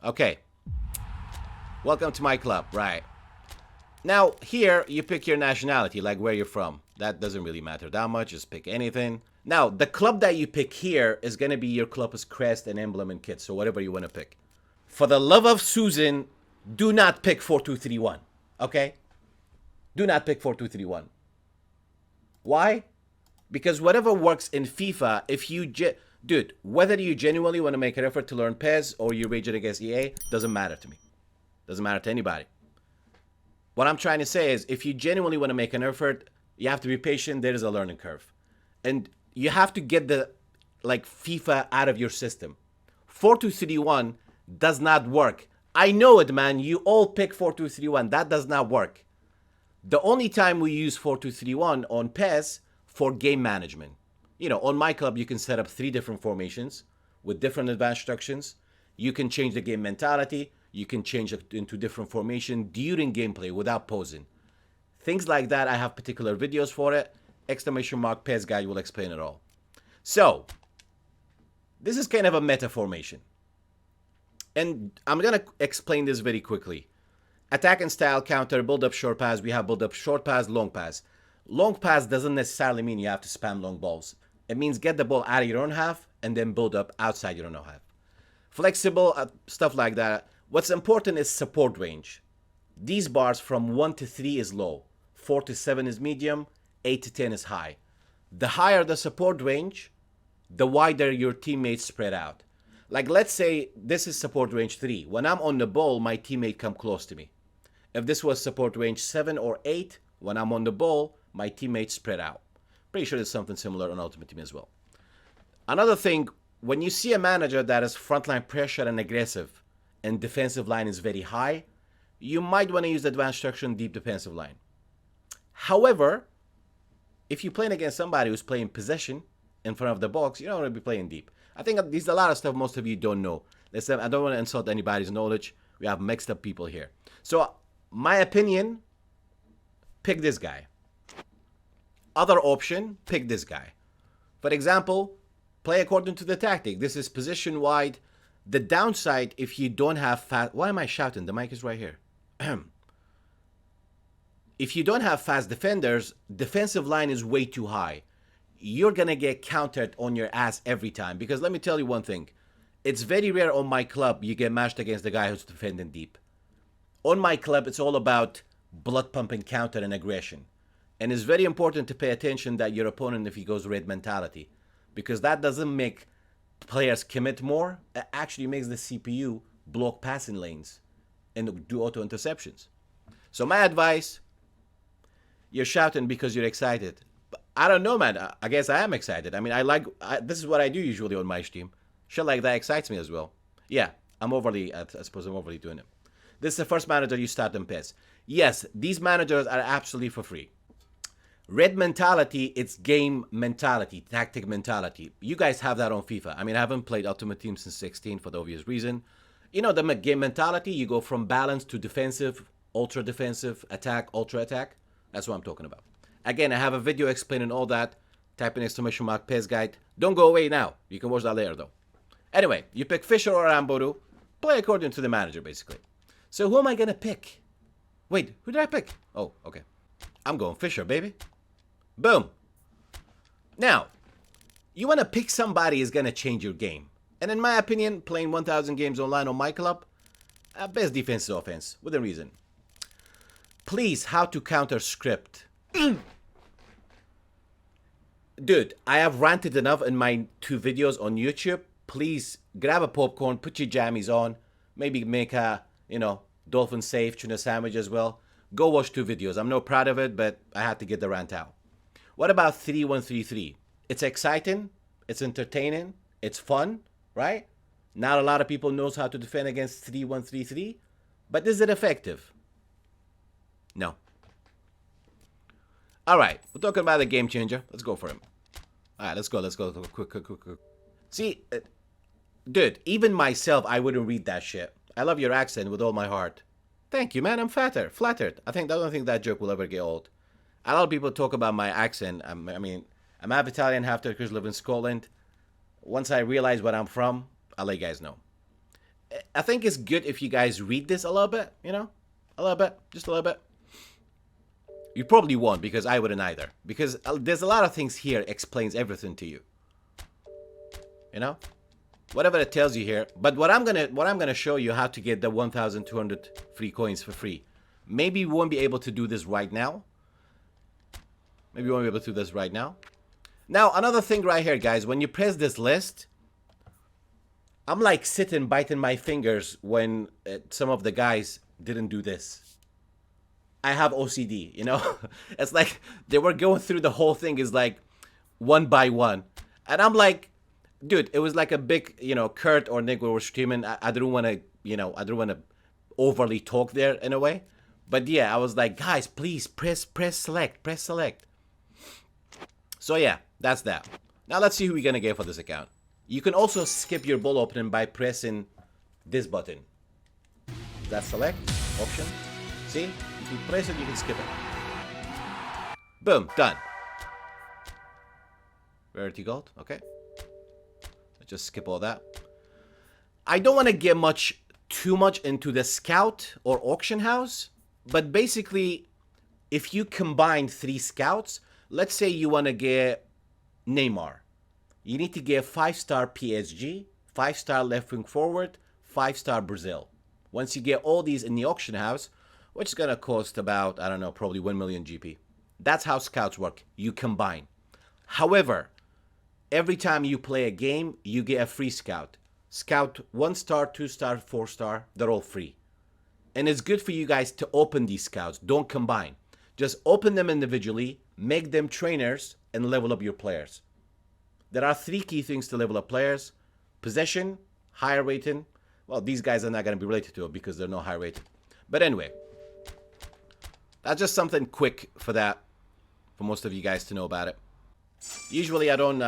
Okay. Welcome to my club. Right. Now, here, you pick your nationality, like where you're from. That doesn't really matter that much. Just pick anything. Now, the club that you pick here is going to be your club's crest and emblem and kit, so whatever you want to pick. For the love of Susan, do not pick 4231. Okay? Do not pick 4231. Why? Because whatever works in FIFA, if you dude, whether you genuinely want to make an effort to learn PES or you rage it against EA, doesn't matter to me. Doesn't matter to anybody. What I'm trying to say is, if you genuinely want to make an effort, you have to be patient. There is a learning curve, and you have to get the FIFA out of your system. 4231 does not work. I know it, man. You all pick 4231. That does not work. The only time we use 4231 on PES for game management. On myClub, you can set up 3 different formations with different advanced instructions. You can change the game mentality. You can change it into different formation during gameplay without pausing. Things like that, I have particular videos for it. !PES guide will explain it all. So, this is kind of a meta formation. And I'm going to explain this very quickly. Attack and style counter, build up short pass. We have build up short pass, long pass. Long pass doesn't necessarily mean you have to spam long balls. It means get the ball out of your own half and then build up outside your own half. Flexible, stuff like that. What's important is support range. These bars from 1 to 3 is low, 4 to 7 is medium, 8 to 10 is high. The higher the support range, the wider your teammates spread out. Like, let's say this is support range 3. When I'm on the ball, my teammate come close to me. If this was support range 7 or 8, when I'm on the ball, my teammates spread out. Pretty sure there's something similar on Ultimate Team as well. Another thing, when you see a manager that is frontline pressure and aggressive, and defensive line is very high, you might want to use advanced structure and deep defensive line. However, if you're playing against somebody who's playing possession in front of the box, you don't want to be playing deep. I think there's a lot of stuff most of you don't know. Listen, I don't want to insult anybody's knowledge. We have mixed up people here. So, my opinion, pick this guy. Other option, pick this guy. For example, play according to the tactic. This is position wide. The downside, if you don't have fast... Why am I shouting? The mic is right here. If you don't have fast defenders, defensive line is way too high. You're going to get countered on your ass every time. Because let me tell you one thing. It's very rare on my club you get matched against the guy who's defending deep. On my club, it's all about blood pumping counter and aggression. And it's very important to pay attention that your opponent, if he goes red mentality. Because that doesn't make players commit more. It actually makes the CPU block passing lanes and do auto interceptions. So my advice, you're shouting because you're excited. But I don't know, man. I guess I am excited. I mean, this is what I do usually on my stream. Shit like that excites me as well. Yeah, I suppose I'm overly doing it. This is the first manager you start in PES. Yes, these managers are absolutely for free. Red mentality, it's game mentality, tactic mentality. You guys have that on FIFA. I mean, I haven't played Ultimate Team since 16 for the obvious reason. You know, the game mentality, you go from balance to defensive, ultra defensive, attack, ultra attack. That's what I'm talking about. Again, I have a video explaining all that. Type in !PES guide. Don't go away now. You can watch that later, though. Anyway, you pick Fisher or Amboru. Play according to the manager, basically. So who am I going to pick? Wait, who did I pick? Oh, okay. I'm going Fisher, baby. Boom. Now, you want to pick somebody who's going to change your game. And in my opinion, playing 1,000 games online on myClub, best defense is offense, within reason. Please, how to counter script. Dude, I have ranted enough in my 2 videos on YouTube. Please, grab a popcorn, put your jammies on. Maybe make a, dolphin safe, tuna sandwich as well. Go watch 2 videos. I'm not proud of it, but I had to get the rant out. What about 3133? It's exciting, it's entertaining, it's fun, right? Not a lot of people knows how to defend against 3133, but is it effective? No. All right, we're talking about a game changer. Let's go for him. All right, let's go. Quick. See, dude, even myself, I wouldn't read that shit. I love your accent with all my heart. Thank you, man. I'm flattered. I don't think that joke will ever get old. A lot of people talk about my accent. I'm half Italian, half Turkish, live in Scotland. Once I realize where I'm from, I'll let you guys know. I think it's good if you guys read this a little bit, you know? A little bit, just a little bit. You probably won't, because I wouldn't either. Because there's a lot of things here explains everything to you. You know? Whatever it tells you here. But what I'm gonna show you how to get the 1,200 free coins for free. Maybe we won't be able to do this right now. Maybe we won't be able to do this right now. Now, another thing right here, guys. When you press this list, I'm like sitting, biting my fingers when some of the guys didn't do this. I have OCD, you know? It's like they were going through the whole thing is like one by one. And I'm like, dude, it was like a big, you know, Kurt or Nick were streaming. I didn't want to, you know, I didn't want to overly talk there in a way. But yeah, I was like, guys, please press select, press select. So yeah, that's that. Now let's see who we're going to get for this account. You can also skip your ball opening by pressing this button. That's select, option. See? If you press it, you can skip it. Boom, done. Rarity gold, okay. Let's just skip all that. I don't want to get too much into the scout or auction house, but basically, if you combine 3 scouts, let's say you want to get Neymar. You need to get 5-star PSG, 5-star left wing forward, 5-star Brazil. Once you get all these in the auction house, which is going to cost about, I don't know, probably 1 million GP. That's how scouts work. You combine. However, every time you play a game, you get a free scout. Scout 1-star, 2-star, 4-star, they're all free. And it's good for you guys to open these scouts. Don't combine. Just open them individually, make them trainers, and level up your players. There are 3 key things to level up players. Possession, higher rating. Well, these guys are not going to be related to it because they're not high rated. But anyway, that's just something quick for that, for most of you guys to know about it. Usually I don't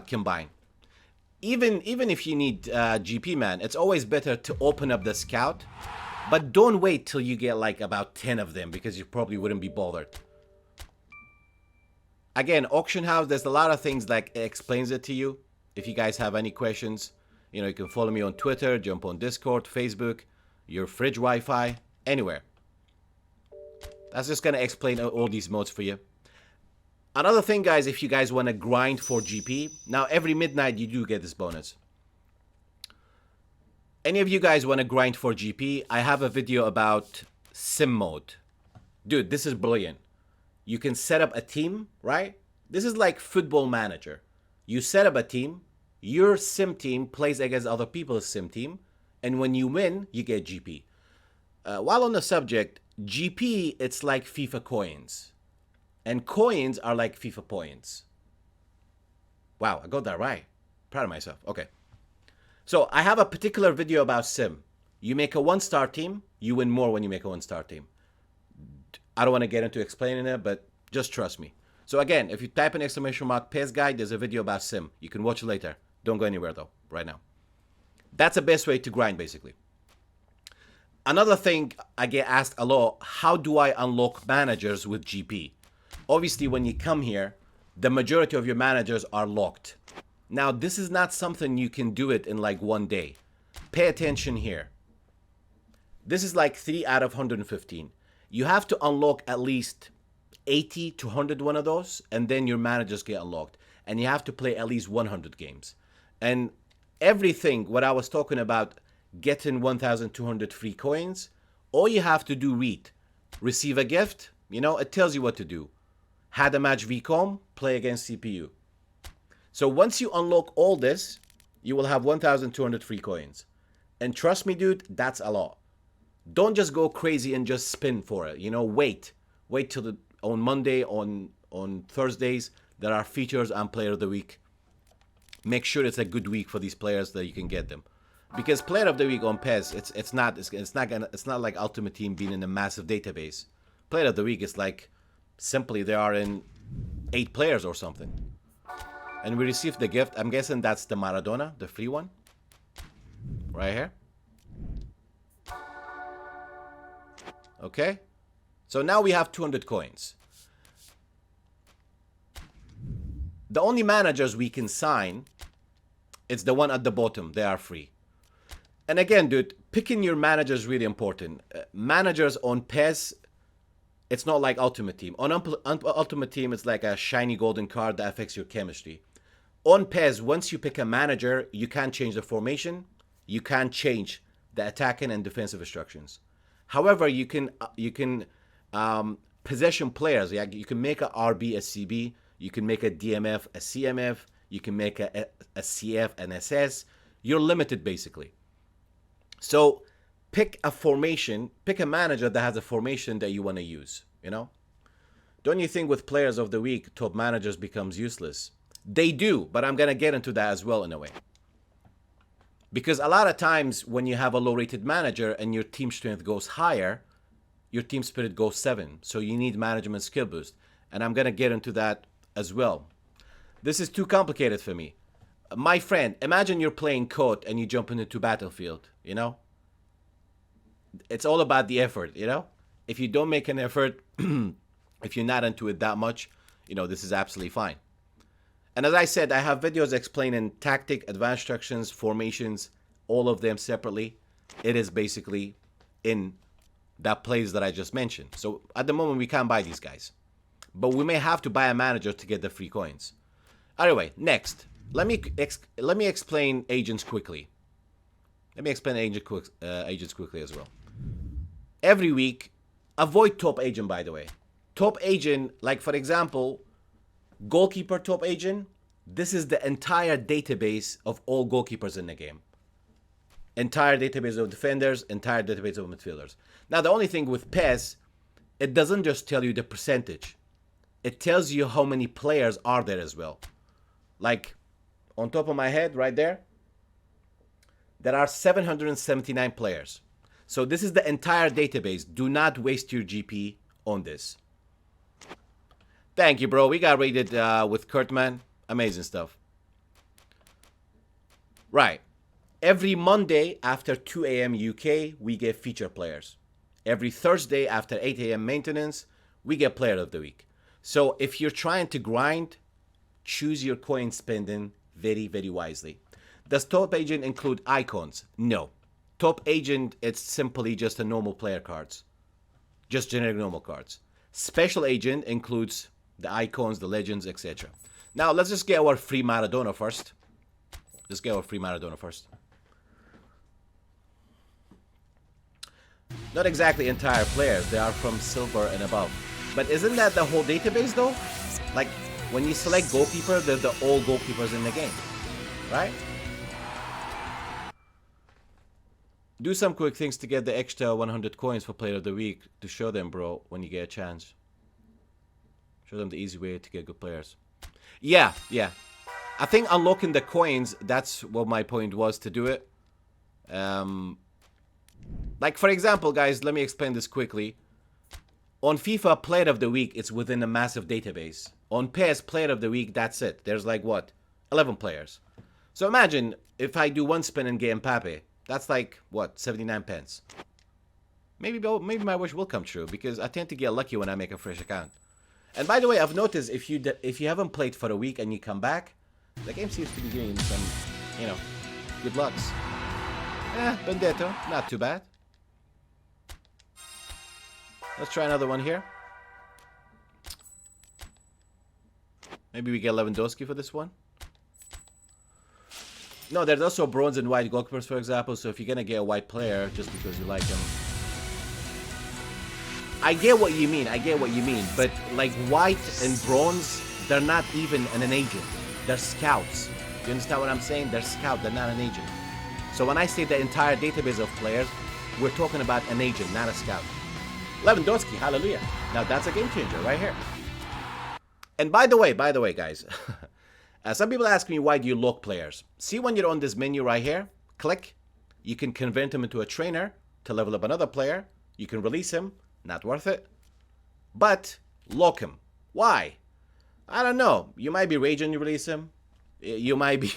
combine. Even if you need GP, man, it's always better to open up the scout. But don't wait till you get like about 10 of them because you probably wouldn't be bothered. Again, auction house, there's a lot of things like it explains it to you. If you guys have any questions, you know, you can follow me on Twitter, jump on Discord, Facebook, your fridge Wi-Fi, anywhere. That's just going to explain all these modes for you. Another thing, guys, if you guys want to grind for GP, now every midnight you do get this bonus. Any of you guys want to grind for GP, I have a video about sim mode. Dude, this is brilliant. You can set up a team, right? This is like Football Manager. You set up a team, your sim team plays against other people's sim team, and when you win, you get GP. While on the subject, GP, it's like FIFA coins. And coins are like FIFA points. Wow, I got that right. Proud of myself. Okay. So I have a particular video about sim. You make a 1-star team, you win more when you make a 1-star team. I don't want to get into explaining it, but just trust me. So again, if you type in ! PES guide, there's a video about sim. You can watch it later. Don't go anywhere though, right now. That's the best way to grind, basically. Another thing I get asked a lot, how do I unlock managers with GP? Obviously, when you come here, the majority of your managers are locked. Now, this is not something you can do it in like one day. Pay attention here. This is like 3 out of 115. You have to unlock at least 80 to 101 of those, and then your managers get unlocked. And you have to play at least 100 games. And everything, what I was talking about, getting 1,200 free coins, all you have to do, receive a gift, you know, it tells you what to do. Had a match VCOM, play against CPU. So once you unlock all this, you will have 1,200 free coins. And trust me, dude, that's a lot. Don't just go crazy and just spin for it. You know, wait till on Monday, on Thursdays, there are features and player of the week. Make sure it's a good week for these players that you can get them. Because player of the week on PES, it's not like Ultimate Team being in a massive database. Player of the week is like simply they are in 8 players or something. And we received the gift. I'm guessing that's the Maradona, the free one. Right here. Okay. So now we have 200 coins. The only managers we can sign, it's the one at the bottom. They are free. And again, dude, picking your manager is really important. Managers on PES, it's not like Ultimate Team. On Ultimate Team, it's like a shiny golden card that affects your chemistry. On PES, once you pick a manager, you can't change the formation. You can't change the attacking and defensive instructions. However, you can possession players. Yeah, you can make a RB a CB. You can make a DMF a CMF. You can make a CF an SS. You're limited basically. So pick a formation, pick a manager that has a formation that you want to use, you know? Don't you think with players of the week, top managers becomes useless? They do, but I'm going to get into that as well in a way. Because a lot of times when you have a low rated manager and your team strength goes higher, your team spirit goes 7. So you need management skill boost. And I'm going to get into that as well. This is too complicated for me. My friend, imagine you're playing COD and you jump into Battlefield, you know? It's all about the effort, you know? If you don't make an effort, if you're not into it that much, you know, this is absolutely fine. And as I said, I have videos explaining tactic, advanced instructions, formations, all of them separately. It is basically in that place that I just mentioned. So at the moment, we can't buy these guys. But we may have to buy a manager to get the free coins. Anyway, next. Let me explain agents quickly. Let me explain agents quickly as well. Every week, avoid top agent, by the way. Top agent, like for example, goalkeeper top agent, this is the entire database of all goalkeepers in the game. Entire database of defenders, entire database of midfielders. Now, the only thing with PES, it doesn't just tell you the percentage. It tells you how many players are there as well. Like, on top of my head, right there are 779 players. So this is the entire database. Do not waste your GP on this. Thank you, bro. We got rated with Kurtman. Amazing stuff. Right. Every Monday after 2 a.m. UK, we get feature players. Every Thursday after 8 a.m. maintenance, we get player of the week. So if you're trying to grind, choose your coin spending very, very wisely. Does top agent include icons? No. Top agent, it's simply just a normal player cards. Just generic normal cards. Special agent includes the icons, the legends, etc. Now, let's just get our free Maradona first. Let's get our free Maradona first. Not exactly entire players. They are from silver and above. But isn't that the whole database, though? Like, when you select goalkeeper, they're the all goalkeepers in the game. Right? Do some quick things to get the extra 100 coins for player of the week to show them, bro, when you get a chance. Show them the easy way to get good players. Yeah. I think unlocking the coins, that's what my point was to do it. Like, for example, guys, let me explain this quickly. On FIFA, player of the week, it's within a massive database. On PES, player of the week, that's it. There's like, what? 11 players. So imagine if I do one spin and get Mbappe. That's like, what, 79 pence. Maybe my wish will come true, because I tend to get lucky when I make a fresh account. And by the way, I've noticed if you haven't played for a week and you come back, the game seems to be giving you some, you know, good lucks. Benedetto, not too bad. Let's try another one here. Maybe we get Lewandowski for this one. No, there's also bronze and white goalkeepers, for example. So if you're gonna get a white player just because you like him, I get what you mean. But like white and bronze, they're not even an agent. They're scouts. You understand what I'm saying? They're scouts. They're not an agent. So when I say the entire database of players, we're talking about an agent, not a scout. Lewandowski, hallelujah. Now that's a game changer right here. And by the way, guys, some people ask me, why do you lock players? See, when you're on this menu right here, click. You can convert him into a trainer to level up another player. You can release him. Not worth it. But lock him. Why? I don't know. You might be raging, you release him. You might be,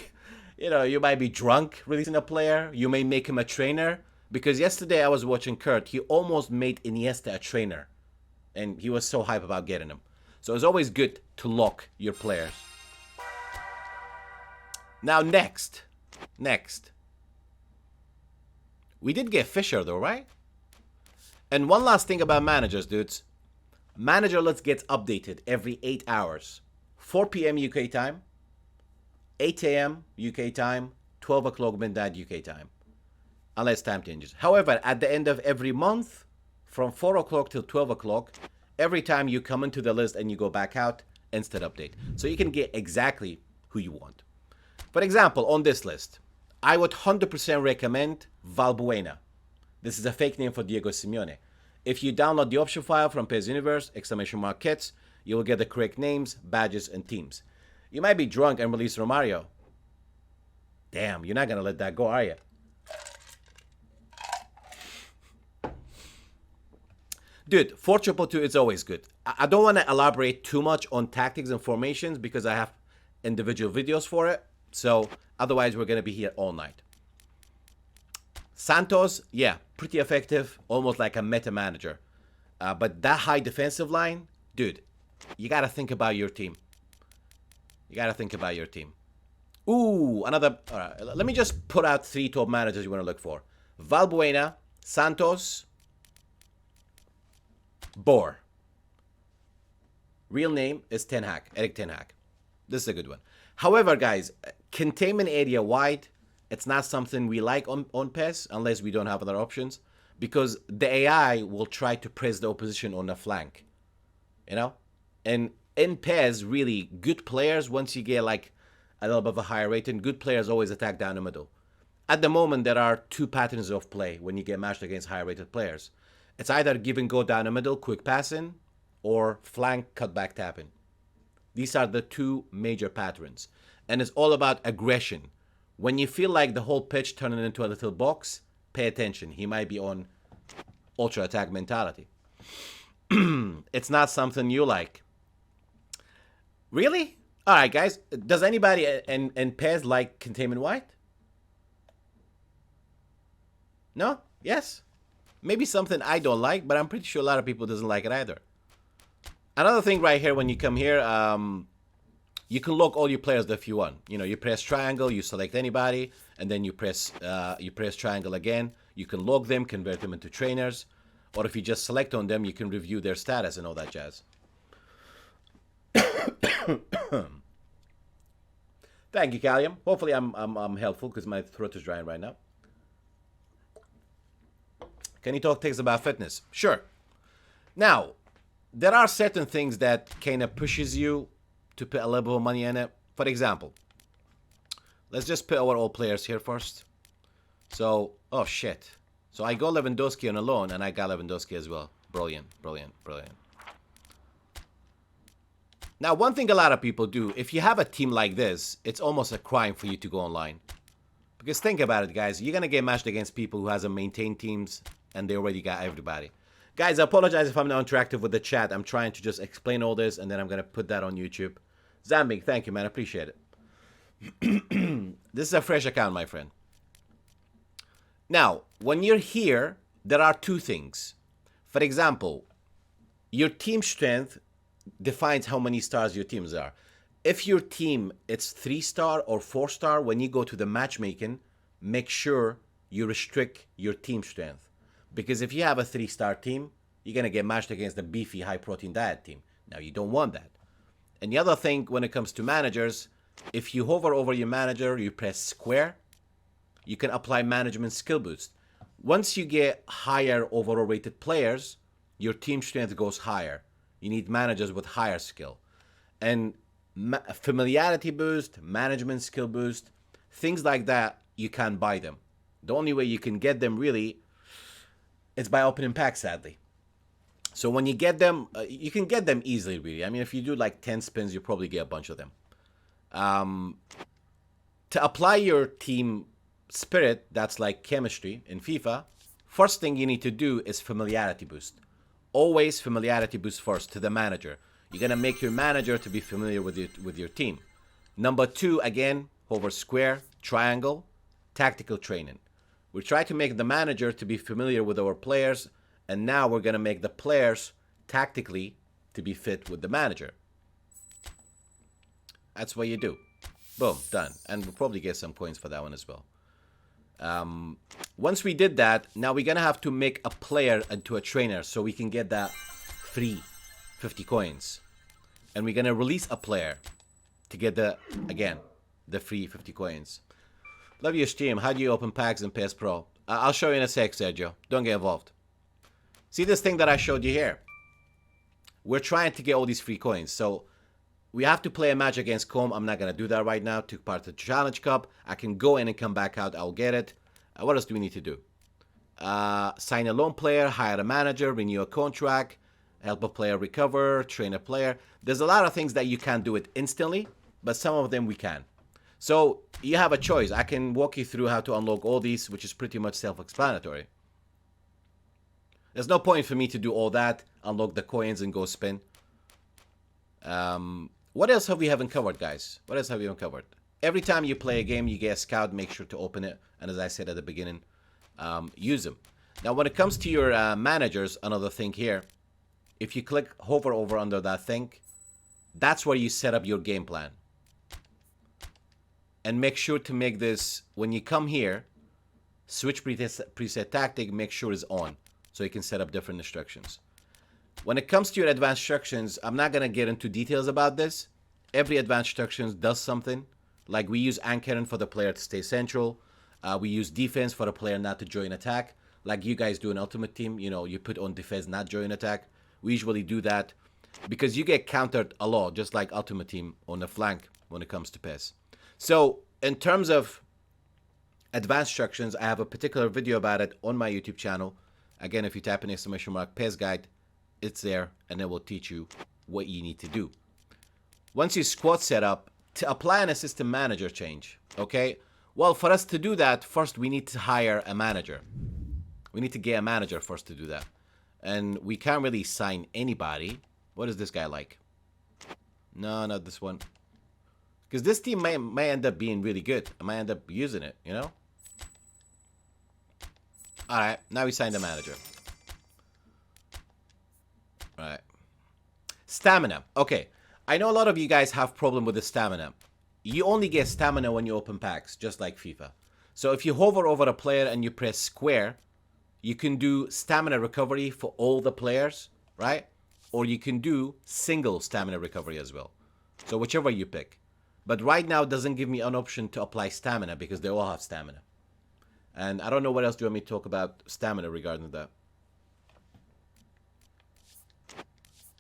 you might be drunk releasing a player. You may make him a trainer. Because yesterday I was watching Kurt. He almost made Iniesta a trainer. And he was so hype about getting him. So it's always good to lock your players. Now next. We did get Fisher though, right? And one last thing about managers, dudes. Manager list gets updated every 8 hours. 4 p.m. UK time, 8 a.m. UK time, 12 o'clock midnight UK time. Unless time changes. However, at the end of every month, from 4 o'clock till 12 o'clock, every time you come into the list and you go back out, instant update. So you can get exactly who you want. For example, on this list, I would 100% recommend Valbuena. This is a fake name for Diego Simeone. If you download the option file from PES Universe, !kits, you will get the correct names, badges, and teams. You might be drunk and release Romario. Damn, you're not going to let that go, are you? Dude, 4-2-2 is always good. I don't want to elaborate too much on tactics and formations because I have individual videos for it. So otherwise, we're going to be here all night. Santos, yeah, pretty effective, almost like a meta manager. But that high defensive line, dude, you got to think about your team. You got to think about your team. Ooh, another. All right, let me just put out 3 top managers you want to look for. Valbuena, Santos, Boer. Real name is Ten Hag, Eric Ten Hag. This is a good one. However, guys, containment area wide, it's not something we like on PES unless we don't have other options, because the AI will try to press the opposition on the flank, you know? And in PES, really, good players, once you get like a little bit of a higher rating, good players always attack down the middle. At the moment, there are 2 patterns of play when you get matched against higher rated players. It's either give and go down the middle, quick passing, or flank cutback tapping. These are the 2 major patterns. And it's all about aggression. When you feel like the whole pitch turning into a little box, pay attention. He might be on ultra attack mentality. It's not something you like. Really? All right, guys. Does anybody in PES like containment white? No? Yes? Maybe something I don't like, but I'm pretty sure a lot of people doesn't like it either. Another thing right here, when you come here, you can log all your players if you want. You know, you press triangle, you select anybody, and then you press triangle again. You can log them, convert them into trainers, or if you just select on them, you can review their status and all that jazz. Thank you, Callium. Hopefully, I'm helpful because my throat is drying right now. Can you talk things about fitness? Sure. Now, there are certain things that kind of pushes you to put a little bit of money in it. For example, let's just put our old players here first. So, oh shit. So I got Lewandowski on a loan, and I got Lewandowski as well. Brilliant, brilliant, brilliant. Now, one thing a lot of people do, if you have a team like this, it's almost a crime for you to go online. Because think about it, guys. You're going to get matched against people who hasn't maintained teams, and they already got everybody. Guys, I apologize if I'm not interactive with the chat. I'm trying to just explain all this, and then I'm going to put that on YouTube. Zambig, thank you, man. I appreciate it. This is a fresh account, my friend. Now, when you're here, there are 2 things. For example, your team strength defines how many stars your teams are. If your team it's 3-star or 4-star, when you go to the matchmaking, make sure you restrict your team strength. Because if you have a 3-star team, you're going to get matched against a beefy, high-protein diet team. Now, you don't want that. And the other thing, when it comes to managers, if you hover over your manager, you press square, you can apply management skill boost. Once you get higher overall rated players, your team strength goes higher. You need managers with higher skill. And familiarity boost, management skill boost, things like that, you can't buy them. The only way you can get them really is by opening packs, sadly. So when you get them, you can get them easily, really. I mean, if you do like 10 spins, you probably get a bunch of them. To apply your team spirit, that's like chemistry in FIFA, first thing you need to do is familiarity boost. Always familiarity boost first to the manager. You're going to make your manager to be familiar with your team. Number 2, again, hover square, triangle, tactical training. We try to make the manager to be familiar with our players, and now we're going to make the players tactically to be fit with the manager. That's what you do. Boom, done. And we'll probably get some points for that one as well. Once we did that, now we're gonna have to make a player into a trainer so we can get that free 50 coins. And we're gonna release a player to get the, again, the free 50 coins. Love your stream. How do you open packs in PES Pro? I'll show you in a sec, Sergio. Don't get involved. See this thing that I showed you here? We're trying to get all these free coins. So we have to play a match against Com. I'm not going to do that right now. Took part of the Challenge Cup. I can go in and come back out. I'll get it. What else do we need to do? Sign a loan player, hire a manager, renew a contract, help a player recover, train a player. There's a lot of things that you can't do it instantly, but some of them we can. So you have a choice. I can walk you through how to unlock all these, which is pretty much self-explanatory. There's no point for me to do all that, unlock the coins and go spin. What else have we haven't covered, guys? What else have we haven't covered? Every time you play a game, you get a scout, make sure to open it. And as I said at the beginning, use them. Now, when it comes to your managers, another thing here, if you hover over under that thing, that's where you set up your game plan. And make sure to make this, when you come here, switch preset tactic, make sure it's on. So you can set up different instructions. When it comes to your advanced instructions, I'm not going to get into details about this. Every advanced instructions does something. Like we use anchoring for the player to stay central. We use defense for the player not to join attack. Like you guys do in Ultimate Team, you know, you put on defense, not join attack. We usually do that because you get countered a lot, just like Ultimate Team on the flank when it comes to PES. So in terms of advanced instructions, I have a particular video about it on my YouTube channel. Again, if you type in exclamation mark PES guide, it's there and it will teach you what you need to do. Once your squad set up, to apply an assistant manager change, okay? Well, for us to do that, first we need to hire a manager. We need to get a manager first to do that. And we can't really sign anybody. What is this guy like? No, not this one. Because this team may end up being really good. I might end up using it, you know? Alright, now we signed a manager. Alright. Stamina. Okay. I know a lot of you guys have problem with the stamina. You only get stamina when you open packs, just like FIFA. So if you hover over a player and you press square, you can do stamina recovery for all the players, right? Or you can do single stamina recovery as well. So whichever you pick. But right now it doesn't give me an option to apply stamina because they all have stamina. And I don't know what else do you want me to talk about stamina regarding that.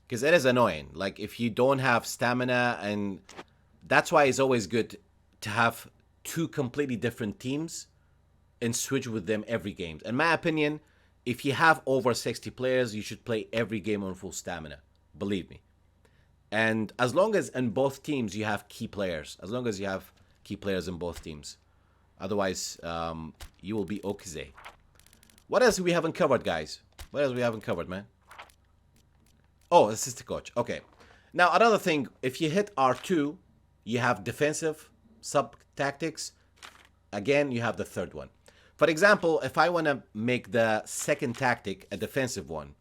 Because it is annoying. Like, if you don't have stamina, and that's why it's always good to have two completely different teams and switch with them every game. In my opinion, if you have over 60 players, you should play every game on full stamina. Believe me. And as long as in both teams you have key players. As long as you have key players in both teams. Otherwise, you will be okay. What else we haven't covered, guys? What else we haven't covered, man? Oh, assistant coach. Okay. Now, another thing, if you hit R2, you have defensive sub-tactics. Again, you have the third one. For example, if I want to make the second tactic a defensive one,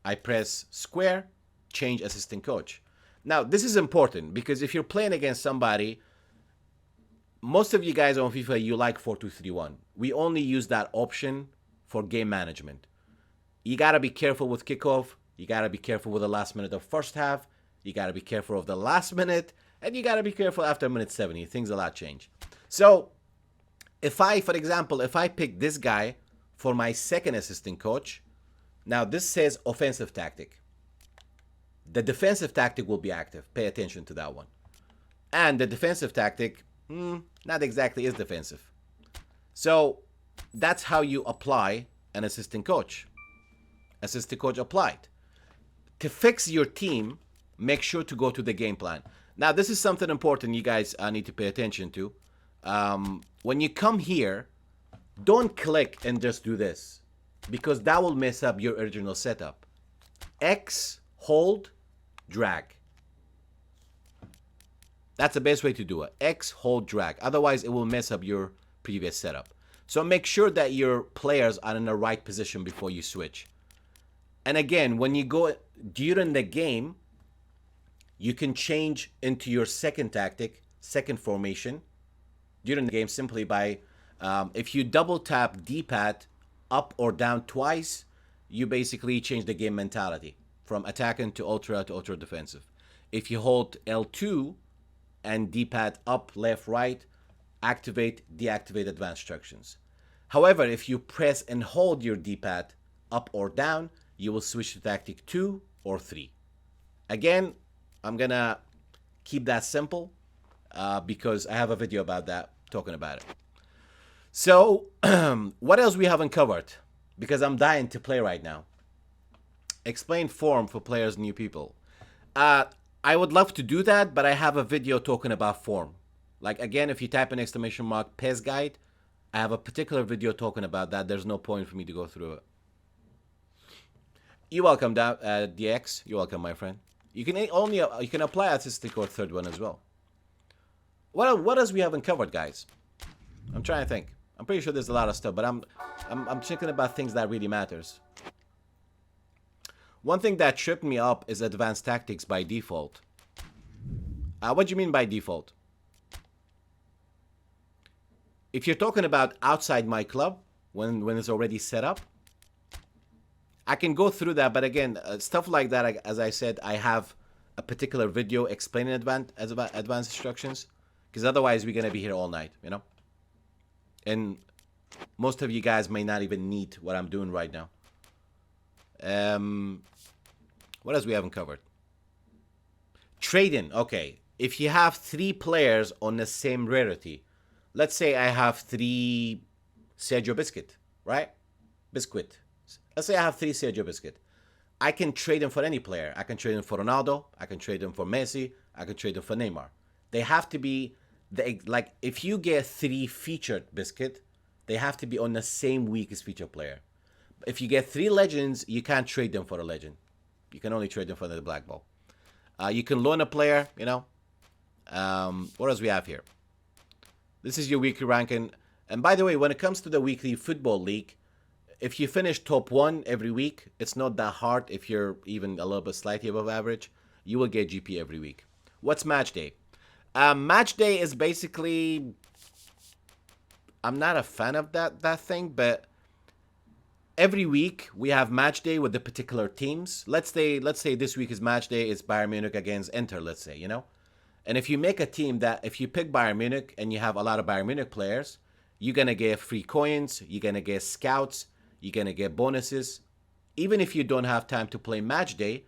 I press square, change assistant coach. Now, this is important because if you're playing against somebody, most of you guys on FIFA, you like 4-2-3-1. We only use that option for game management. You got to be careful with kickoff. You got to be careful with the last minute of first half. You got to be careful of the last minute. And you got to be careful after minute 70. Things a lot change. So, if I, for example, if I pick this guy for my second assistant coach, now this says offensive tactic. The defensive tactic will be active. Pay attention to that one. And the defensive tactic, not exactly is defensive. So, that's how you apply an assistant coach. Assistant coach applied. To fix your team, make sure to go to the game plan. Now, this is something important you guys need to pay attention to. When you come here, don't click and just do this, because that will mess up your original setup. X, hold, drag. That's the best way to do it. X, hold, drag. Otherwise, it will mess up your previous setup. So make sure that your players are in the right position before you switch. And again, when you go during the game, you can change into your second tactic, second formation during the game simply by If you double tap D-pad up or down twice, you basically change the game mentality from attacking to ultra defensive. If you hold L2 and D-pad up, left, right, activate, deactivate advanced instructions. However, if you press and hold your D-pad up or down, you will switch to tactic 2 or 3. Again, I'm gonna keep that simple because I have a video about that, talking about it. So, what else we haven't covered? Because I'm dying to play right now. Explain form for players, new people. I would love to do that, but I have a video talking about form. Like, again, if you type an exclamation mark PES guide, I have a particular video talking about that. There's no point for me to go through it. You're welcome, DX. You're welcome, my friend. You can apply artistic or third one as well. What else we haven't covered, guys? I'm trying to think. I'm pretty sure there's a lot of stuff, but I'm thinking about things that really matters. One thing that tripped me up is advanced tactics by default. What do you mean by default? If you're talking about outside myClub, when it's already set up, I can go through that, but again, stuff like that, as I said, I have a particular video explaining advanced instructions, because otherwise we're going to be here all night, you know? And most of you guys may not even need what I'm doing right now. What else we haven't covered? Trading. Okay. If you have 3 players on the same rarity, let's say I have 3 Sergio Biscuit, right? Biscuit. Let's say I have 3 Sergio Biscuit. I can trade them for any player. I can trade them for Ronaldo. I can trade them for Messi. I can trade them for Neymar. They have to be, like, if you get 3 featured Biscuit, they have to be on the same week as featured player. If you get 3 legends, you can't trade them for a legend. You can only trade them for the black ball. You can loan a player, you know. What else we have here? This is your weekly ranking. And by the way, when it comes to the weekly football league, if you finish top 1 every week, it's not that hard. If you're even a little bit slightly above average, you will get GP every week. What's match day? Match day is basically, I'm not a fan of that thing, but every week we have match day with the particular teams. Let's say this week is match day. It's Bayern Munich against Inter, let's say, you know. And if you make a team that, if you pick Bayern Munich and you have a lot of Bayern Munich players, you're going to get free coins, you're going to get scouts, you're going to get bonuses. Even if you don't have time to play match day,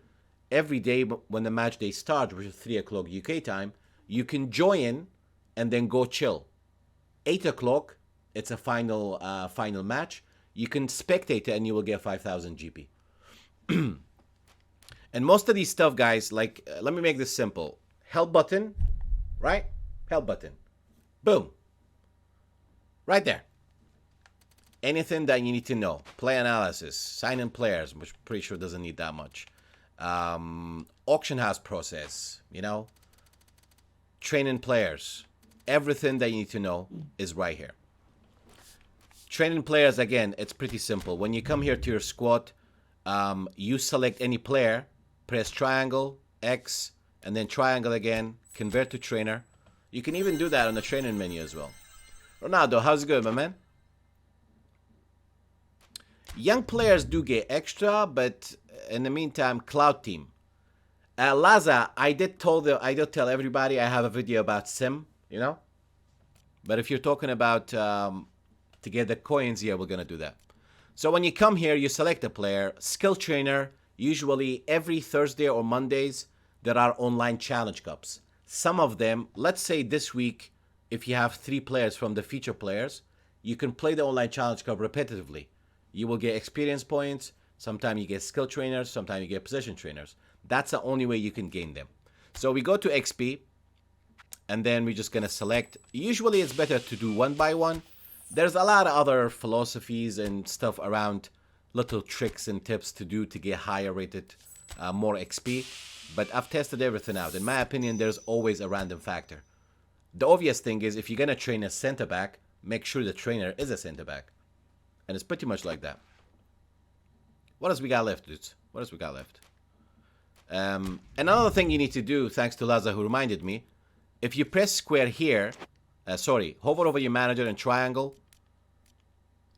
every day when the match day starts, which is 3 o'clock UK time, you can join and then go chill. 8 o'clock, it's a final match. You can spectate it and you will get 5,000 GP. And most of these stuff, guys, like, let me make this simple. Help button, right? Help button. Boom. Right there. Anything that you need to know. Play analysis. Sign in players, which I'm pretty sure doesn't need that much. Auction house process, you know. Training players. Everything that you need to know is right here. Training players, again, it's pretty simple. When you come here to your squad, you select any player, press triangle, X, and then triangle again, convert to trainer. You can even do that on the training menu as well. Ronaldo, how's it going, my man? Young players do get extra, but in the meantime, Cloud Team. Laza, I did tell everybody I have a video about Sim, you know? But if you're talking about to get the coins, yeah, we're going to do that. So when you come here, you select a player, skill trainer. Usually every Thursday or Mondays, there are online challenge cups. Some of them, let's say this week, if you have 3 players from the feature players, you can play the online challenge cup repetitively. You will get experience points. Sometimes you get skill trainers. Sometimes you get position trainers. That's the only way you can gain them. So we go to XP, and then we're just going to select. Usually it's better to do 1 by 1. There's a lot of other philosophies and stuff around, little tricks and tips to do to get higher rated, more XP. But I've tested everything out. In my opinion, there's always a random factor. The obvious thing is if you're going to train a center back, make sure the trainer is a center back. And it's pretty much like that. What else we got left, dudes? What else we got left? Another thing you need to do, thanks to Laza who reminded me, if you press square here, hover over your manager and triangle,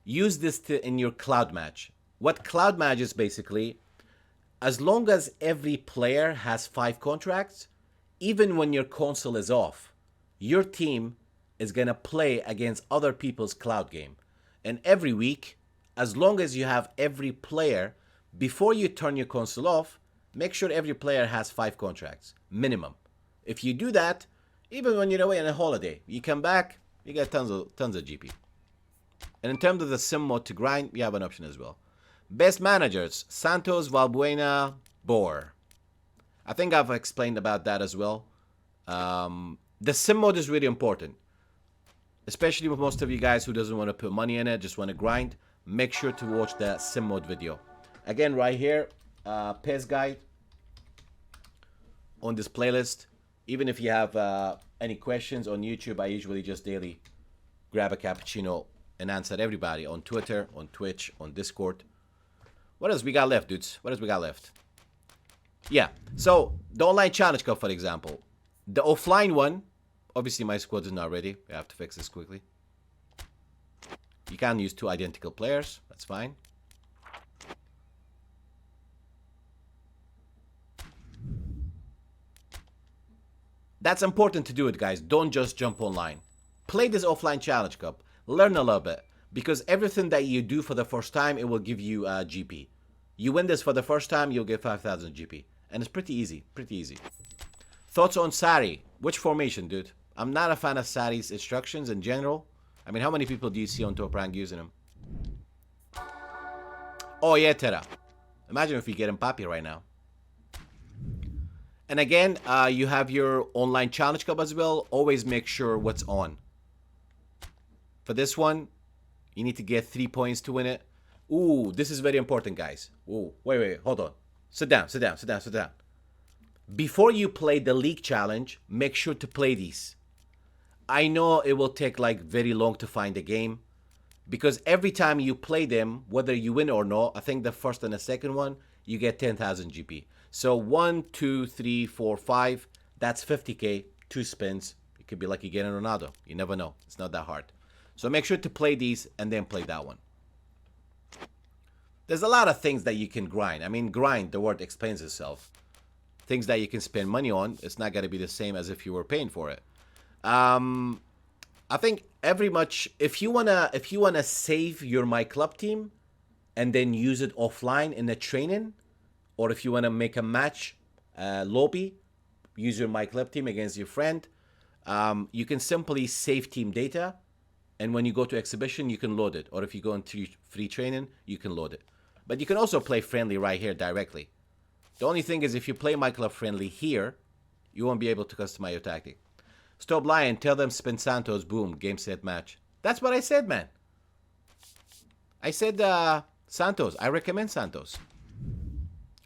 use this in your cloud match. What cloud match is basically, as long as every player has 5 contracts, even when your console is off, your team is going to play against other people's cloud game. And every week, as long as you have every player, before you turn your console off, make sure every player has 5 contracts, minimum. If you do that, even when you're away on a holiday, you come back, you get tons of GP. And in terms of the sim mode to grind, you have an option as well. Best managers, Santos, Valbuena, Boer. I think I've explained about that as well. The sim mode is really important. Especially with most of you guys who doesn't want to put money in it, just want to grind. Make sure to watch the sim mode video. Again, right here, PES guide on this playlist. Even if you have any questions on YouTube, I usually just daily grab a cappuccino and answer everybody on Twitter, on Twitch, on Discord. What else we got left, dudes? What else we got left? Yeah, so the online challenge cup, for example. The offline one, obviously my squad is not ready. We have to fix this quickly. You can use 2 identical players. That's fine. That's important to do it, guys. Don't just jump online. Play this offline challenge cup. Learn a little bit. Because everything that you do for the first time, it will give you GP. You win this for the first time, you'll get 5,000 GP. And it's pretty easy. Pretty easy. Thoughts on Sari? Which formation, dude? I'm not a fan of Sari's instructions in general. I mean, how many people do you see on top rank using them? Oh, yeah, Terra. Imagine if we get Mbappe right now. And again, you have your online challenge cup as well. Always make sure what's on. For this one, you need to get 3 points to win it. Ooh, this is very important, guys. Ooh, wait, hold on. Sit down. Before you play the league challenge, make sure to play these. I know it will take like very long to find a game. Because every time you play them, whether you win or not, I think the first and the second one, you get 10,000 GP. So 1, 2, 3, 4, 5, that's 50k, 2 spins. You could be lucky getting Ronaldo. You never know. It's not that hard. So make sure to play these and then play that one. There's a lot of things that you can grind. I mean, grind, the word explains itself. Things that you can spend money on, it's not going to be the same as if you were paying for it. I think if you wanna save your myClub team and then use it offline in the training, or if you wanna make a match lobby, use your myClub team against your friend, you can simply save team data, and when you go to exhibition, you can load it. Or if you go into free training, you can load it. But you can also play friendly right here directly. The only thing is, if you play myClub friendly here, you won't be able to customize your tactic. Stop lying. Tell them spin Santos. Boom. Game, set, match. That's what I said, man. I said Santos. I recommend Santos.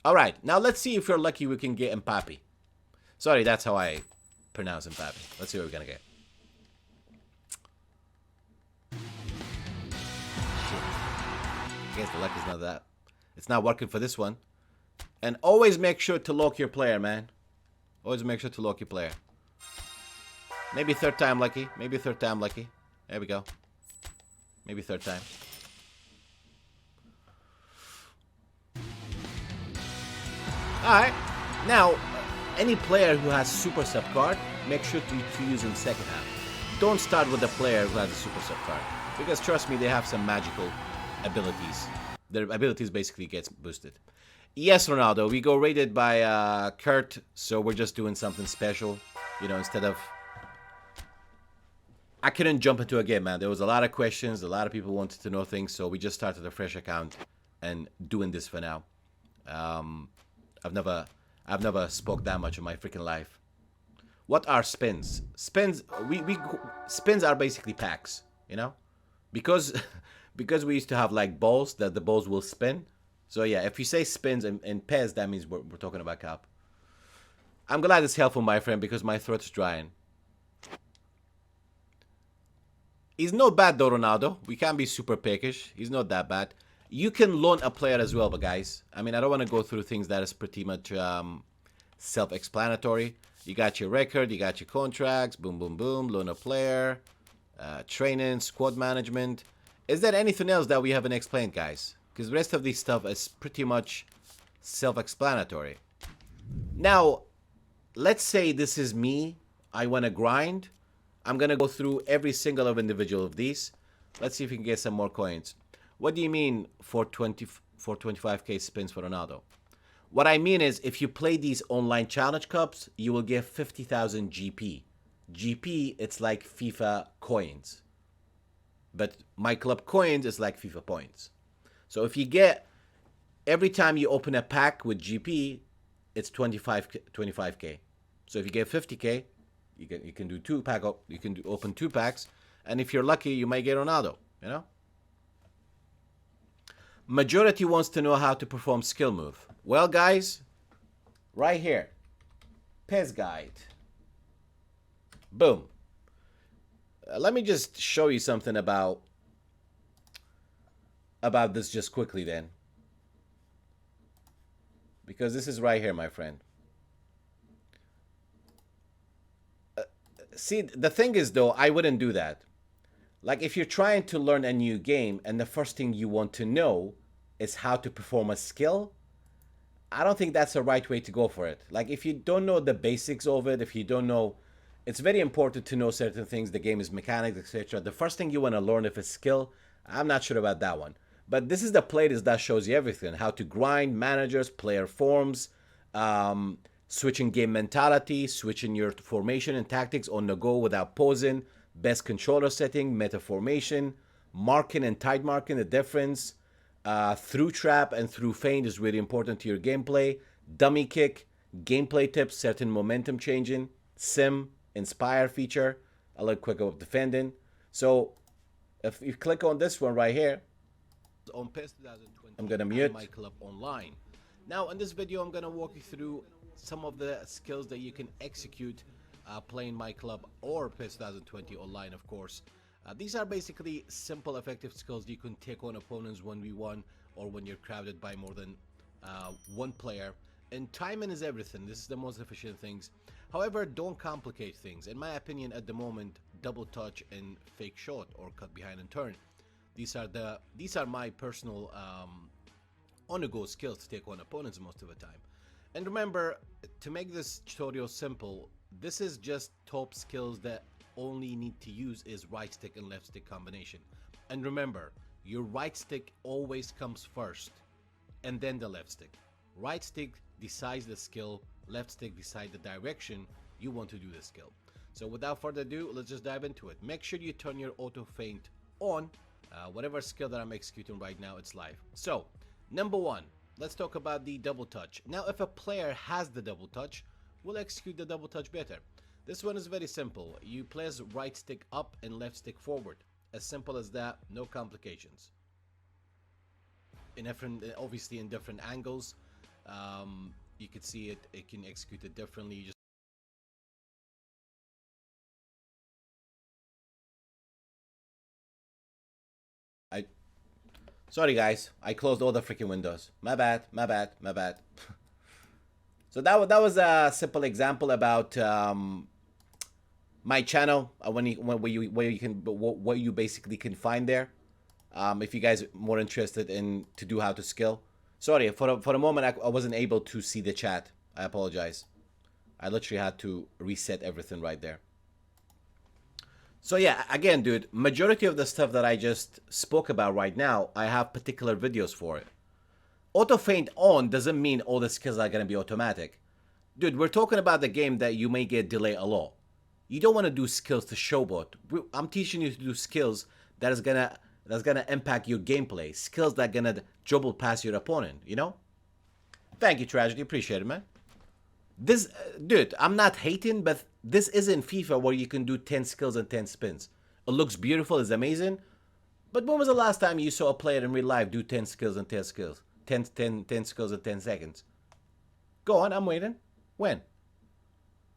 All right. Now let's see if you're lucky we can get Mbappe. Sorry, that's how I pronounce Mbappe. Let's see what we're going to get. I guess the luck is not that. It's not working for this one. And always make sure to lock your player, man. Always make sure to lock your player. Maybe third time lucky. Maybe third time lucky. There we go. Maybe third time. Alright. Now, any player who has super sub card, make sure to use him second half. Don't start with a player who has a super sub card. Because trust me, they have some magical abilities. Their abilities basically gets boosted. Yes, Ronaldo, we go rated by Kurt, so we're just doing something special. You know, instead of... I couldn't jump into a game, man. There was a lot of questions, a lot of people wanted to know things, so we just started a fresh account and doing this for now. I've never spoke that much in my freaking life. What are spins? Spins spins are basically packs, you know? Because we used to have like balls that the balls will spin. So yeah, if you say spins in PES, that means we're talking about cap. I'm glad it's helpful, my friend, because my throat's drying. He's not bad though, Ronaldo. We can't be super peckish. He's not that bad. You can loan a player as well, but guys, I mean, I don't want to go through things that is pretty much self-explanatory. You got your record, you got your contracts, boom, boom, boom, loan a player, training, squad management. Is there anything else that we haven't explained, guys? Because the rest of this stuff is pretty much self-explanatory. Now, let's say this is me. I want to grind. I'm going to go through every single of individual of these. Let's see if we can get some more coins. What do you mean for 25k spins for Ronaldo? What I mean is, if you play these online challenge cups, you will get 50,000 GP. GP, it's like FIFA coins. But myClub coins is like FIFA points. So if you get, every time you open a pack with GP, it's 25k. So if you get 50k, you can do open 2 packs, and if you're lucky, you might get Ronaldo, you know? Majority wants to know how to perform skill move. Well, guys, right here, PES guide. Boom. Let me just show you something about this just quickly then. Because this is right here, my friend. See, the thing is, though, I wouldn't do that. Like, if you're trying to learn a new game and the first thing you want to know is how to perform a skill, I don't think that's the right way to go for it. Like, if you don't know the basics of it, if you don't know, it's very important to know certain things, the game's mechanics, etc. The first thing you want to learn if it's skill, I'm not sure about that one. But this is the playlist that shows you everything. How to grind, managers, player forms, switching game mentality, switching your formation and tactics on the go without pausing, best controller setting, meta formation, marking and tight marking, the difference, through trap and through feint is really important to your gameplay, dummy kick, gameplay tips, certain momentum changing, sim, inspire feature, a little quick of defending. So if you click on this one right here, on PES 2020, I'm gonna mute myClub online. Now in this video, I'm gonna walk you through some of the skills that you can execute playing myClub or PES 2020 online, of course. These are basically simple, effective skills you can take on opponents 1v1 or when you're crowded by more than one player. And timing is everything. This is the most efficient things. However, don't complicate things. In my opinion, at the moment, double touch and fake shot or cut behind and turn. These are my personal on-the-go skills to take on opponents most of the time. And remember, to make this tutorial simple, this is just top skills that only need to use is right stick and left stick combination. And remember, your right stick always comes first and then the left stick. Right stick decides the skill, left stick decides the direction you want to do the skill. So without further ado, let's just dive into it. Make sure you turn your auto feint on. Whatever skill that I'm executing right now, it's live. So number 1, let's talk about the double touch. Now if a player has the double touch, we'll execute the double touch better. This one is very simple. You place right stick up and left stick forward. As simple as that, no complications. Obviously in different angles, you can see it can execute it differently. You just sorry guys, I closed all the freaking windows. My bad. So that was a simple example about my channel, what you basically can find there. If you guys are more interested in to do how to skill. Sorry, for a moment I wasn't able to see the chat. I apologize. I literally had to reset everything right there. So yeah, again, dude, majority of the stuff that I just spoke about right now, I have particular videos for it. Auto feint on doesn't mean all the skills are going to be automatic. Dude, we're talking about the game that you may get delay a lot. You don't want to do skills to showboat. I'm teaching you to do skills that's gonna impact your gameplay. Skills that are gonna dribble past your opponent, you know? Thank you, Tragedy. Appreciate it, man. This, dude, I'm not hating, but this isn't FIFA where you can do 10 skills and 10 spins. It looks beautiful, it's amazing. But when was the last time you saw a player in real life do 10 skills and 10 skills? 10 skills in 10 seconds. Go on, I'm waiting. When?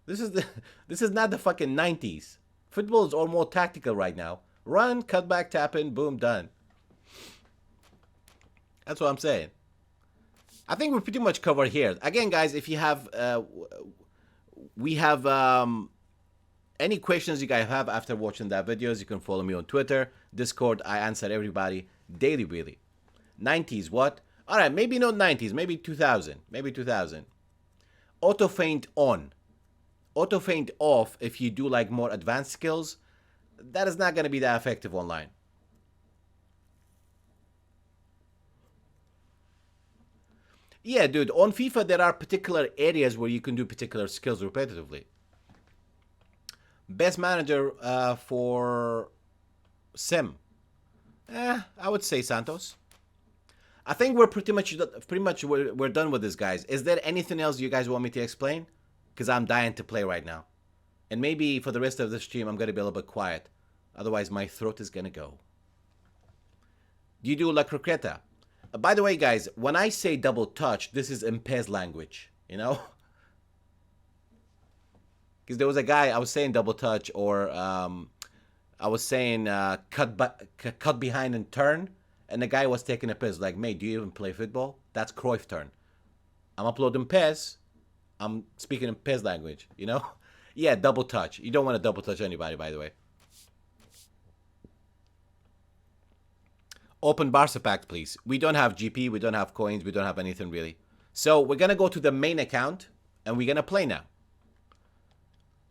This is not the fucking 90s. Football is all more tactical right now. Run, cut back, tap in, boom, done. That's what I'm saying. I think we're pretty much covered here. Again, guys, if you have, we have Any questions you guys have after watching that videos, you can follow me on Twitter, Discord. I answer everybody daily, really. 90s, what? All right, maybe not 90s, maybe 2000, maybe 2000. Auto feint on. Auto feint off if you do like more advanced skills. That is not going to be that effective online. Yeah, dude, on FIFA there are particular areas where you can do particular skills repetitively. Best manager for Sim. I would say Santos. I think we're pretty much we're done with this, guys. Is there anything else you guys want me to explain? Because I'm dying to play right now. And maybe for the rest of the stream, I'm going to be a little bit quiet. Otherwise, my throat is going to go. Do you do La Croqueta? By the way, guys, when I say double touch, this is in PES language, you know? Because there was a guy, I was saying double touch, or I was saying cut behind and turn, and the guy was taking a piss. Like, mate, do you even play football? That's Cruyff turn. I'm uploading PES. I'm speaking in PES language, you know? Yeah, double touch. You don't want to double touch anybody, by the way. Open Barca pack, please. We don't have GP, we don't have coins, we don't have anything really. So we're going to go to the main account, and we're going to play now.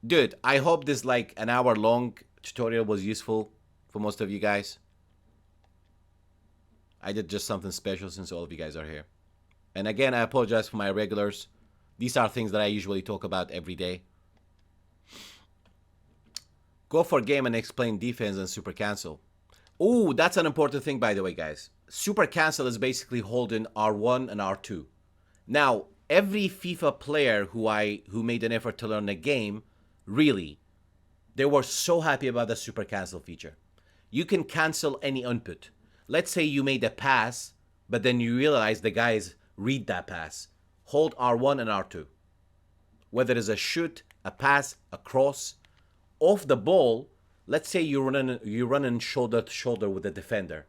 Dude, I hope this like an hour long tutorial was useful for most of you guys. I did just something special since all of you guys are here. And again, I apologize for my regulars. These are things that I usually talk about every day. Go for game and explain defense and super cancel. Oh, that's an important thing, by the way, guys. Super cancel is basically holding R1 and R2. Now, every FIFA player who made an effort to learn the game, really, they were so happy about the super cancel feature. You can cancel any input. Let's say you made a pass, but then you realize the guys read that pass. Hold R1 and R2. Whether it's a shoot, a pass, a cross, off the ball. Let's say you're running shoulder to shoulder with the defender.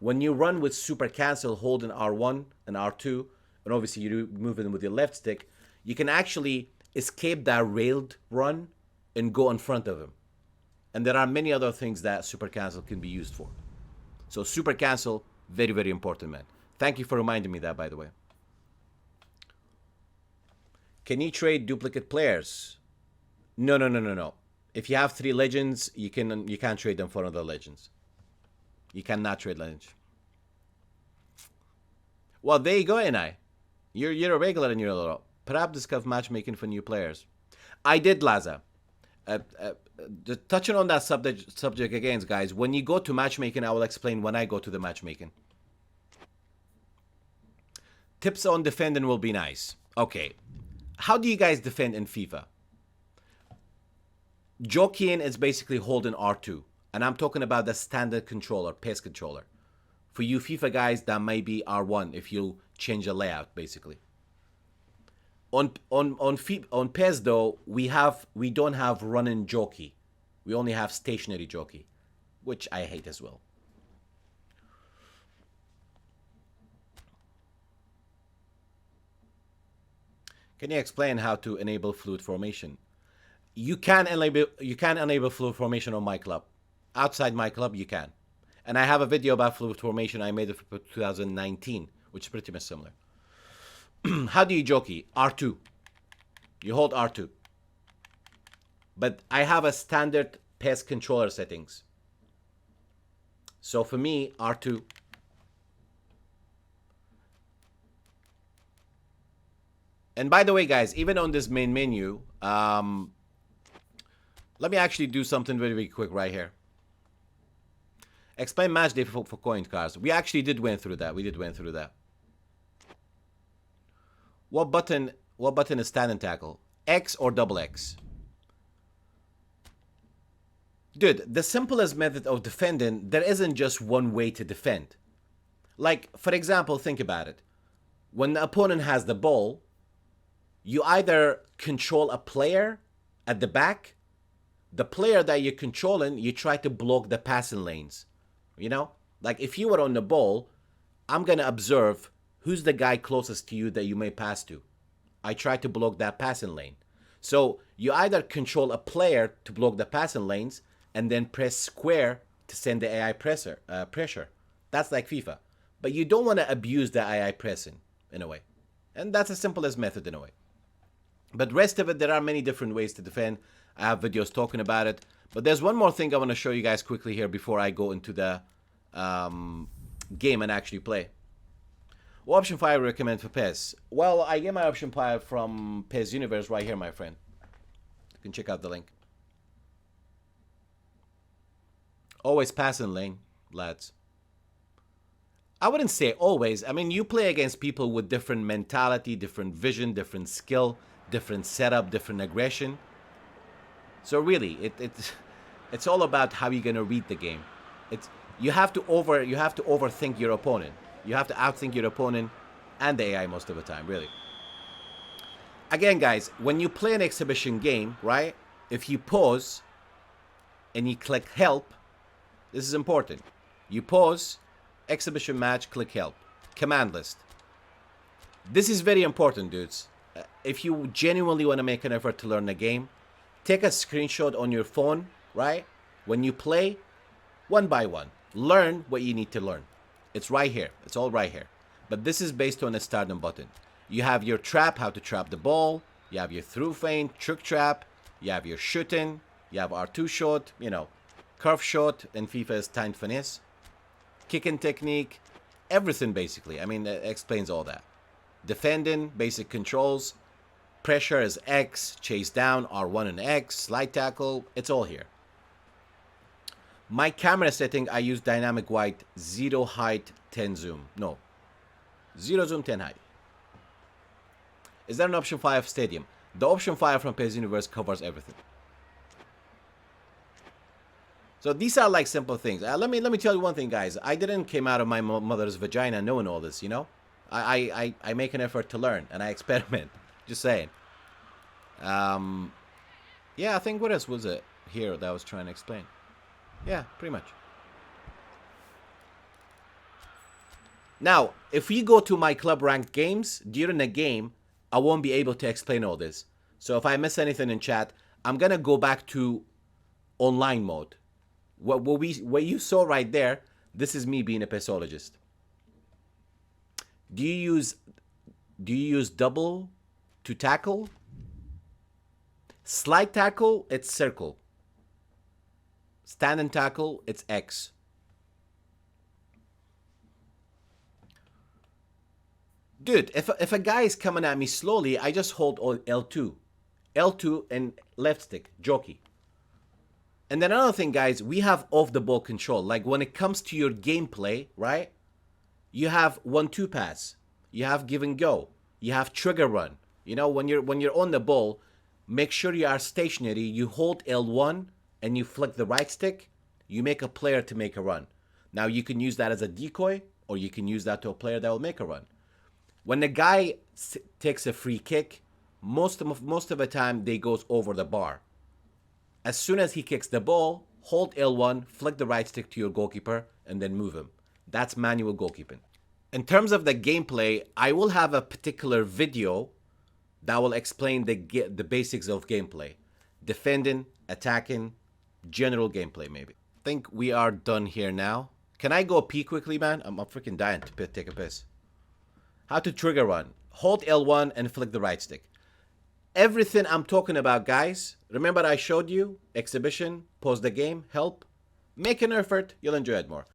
When you run with super cancel holding R1 and R2, and obviously you're moving with your left stick, you can actually escape that railed run and go in front of him. And there are many other things that super cancel can be used for. So super cancel, very, very important, man. Thank you for reminding me that, by the way. Can you trade duplicate players? No. If you have 3 legends, you can't trade them for other legends. You cannot trade legends. Well, there you go, Enai. You're a regular in your little. Perhaps discuss matchmaking for new players. I did, Laza. Touching on that subject again, guys. When you go to matchmaking, I will explain when I go to the matchmaking. Tips on defending will be nice. Okay. How do you guys defend in FIFA? Jockeying is basically holding R2. And I'm talking about the standard controller, PES controller. For you FIFA guys, that might be R1 if you change the layout, basically. On PES though, we don't have running jockey. We only have stationary jockey, which I hate as well. Can you explain how to enable fluid formation? You can enable fluid formation on myClub. Outside myClub, you can. And I have a video about fluid formation. I made it for 2019, which is pretty much similar. How do you jockey? R2. You hold R2. But I have a standard PES controller settings. So for me, R2. And by the way, guys, even on this main menu, let me actually do something very, very quick right here. Explain match day for coin cards. We actually did win through that. We did win through that. What button is standing tackle? X or double X? Dude, the simplest method of defending, there isn't just one way to defend. Like, for example, think about it. When the opponent has the ball, you either control a player at the back. The player that you're controlling, you try to block the passing lanes. You know? Like, if you were on the ball, I'm going to observe who's the guy closest to you that you may pass to. I try to block that passing lane. So you either control a player to block the passing lanes and then press square to send the AI pressure. That's like FIFA. But you don't want to abuse the AI pressing in a way. And that's the simplest method in a way. But rest of it, there are many different ways to defend. I have videos talking about it. But there's one more thing I want to show you guys quickly here before I go into the game and actually play. What option file I recommend for PES? Well, I get my option file from PES Universe right here, my friend. You can check out the link. Always passing lane, lads. I wouldn't say always. I mean, you play against people with different mentality, different vision, different skill, different setup, different aggression. So really, it's all about how you're gonna read the game. You have to overthink your opponent. You have to outthink your opponent and the AI most of the time, really. Again, guys, when you play an exhibition game, right? If you pause and you click help, this is important. You pause, exhibition match, click help, command list. This is very important, dudes. If you genuinely want to make an effort to learn the game, take a screenshot on your phone, right? When you play, one by one, learn what you need to learn. It's right here. It's all right here. But this is based on a starting button. You have your trap, how to trap the ball. You have your through feint, trick trap. You have your shooting. You have R2 shot, curve shot. In FIFA is timed finesse. Kicking technique. Everything basically. I mean, it explains all that. Defending, basic controls. Pressure is X, chase down, R1 and X, slide tackle. It's all here. My camera setting, I use dynamic white, 0 height, 10 zoom. No. 0 zoom, 10 height. Is there an option 5 stadium? The option 5 from PES Universe covers everything. So these are like simple things. Let me tell you one thing, guys. I didn't came out of my mother's vagina knowing all this, I make an effort to learn and I experiment. Just saying. Yeah, I think what else was it here that I was trying to explain? Yeah, pretty much. Now, if we go to my club ranked games, during the game, I won't be able to explain all this. So if I miss anything in chat, I'm going to go back to online mode. What you saw right there, this is me being a PESologist. Do you use double to tackle? Slide tackle, it's circle. Stand and tackle, it's X. Dude, if a guy is coming at me slowly, I just hold L2. L2 and left stick, jockey. And then another thing, guys, we have off-the-ball control. Like when it comes to your gameplay, right? You have 1-2 pass. You have give and go. You have trigger run. When you're on the ball, make sure you are stationary. You hold L1 and you flick the right stick. You make a player to make a run. Now you can use that as a decoy, or you can use that to a player that will make a run. When the guy takes a free kick, most of the time they goes over the bar. As soon as he kicks the ball, hold L1, flick the right stick to your goalkeeper, and then move him. That's manual goalkeeping. In terms of the gameplay, I will have a particular video that will explain the basics of gameplay. Defending, attacking, general gameplay maybe. I think we are done here now. Can I go pee quickly, man? I'm freaking dying to take a piss. How to trigger run. Hold L1 and flick the right stick. Everything I'm talking about, guys, remember I showed you, exhibition, pause the game, help. Make an effort, you'll enjoy it more.